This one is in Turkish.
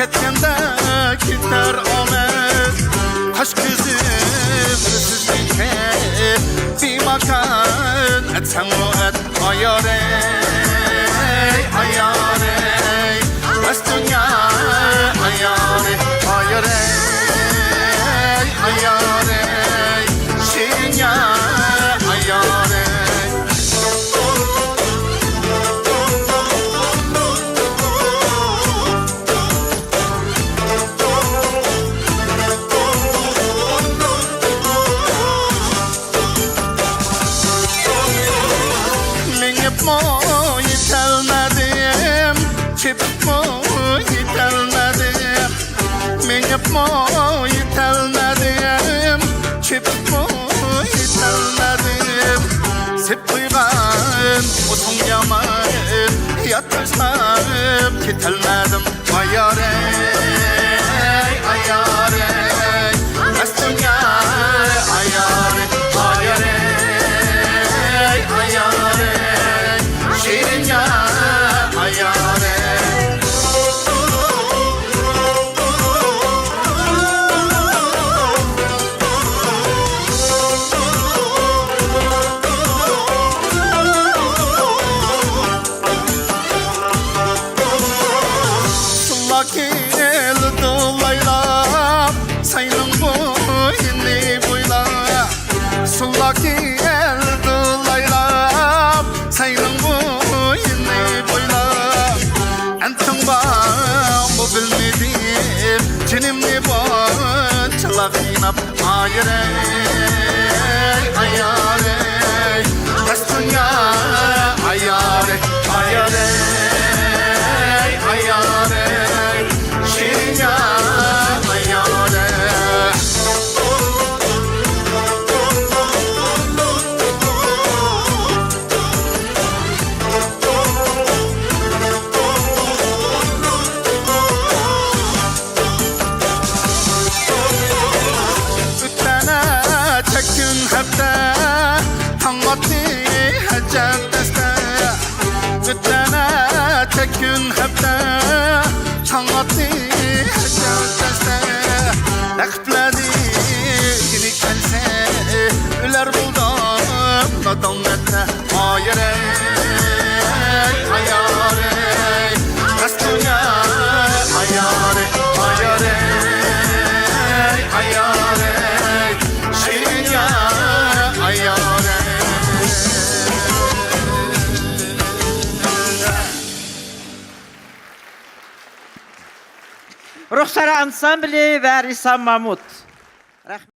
ketganda ketar omad Qosh ko'zim sizlikka bimakan atsamuat ayore ayore bas dünya ayore ayore ayore şinya ayore Yetelmedim, çıpmo yetelmedim Men yapma yetelmedim, çıpmo yetelmedim Sep koygan otun yaman Yatırsanıp ketelmedim Ayare, ayare Aslında ayare, ayare Ayare Şirince ayare Sullaki el dolayla Sayının boyunu boyla Sullaki el dolayla Sayının bu bilmedim Cinimni bonçalak inap Ayare, ayare Bas dünya ayare, ayare Ayare, şirince ayare Gün hafta Hangatı hacet deste Bütene tek gün hafta Hangatı hacet deste Rakıpladı yine gelse Üler buldum nadamette Ayare, ayare Kastunya ayare, ayare Ayare Şirince ayare Ruhsar Ansambli ve Rissam Mahmut.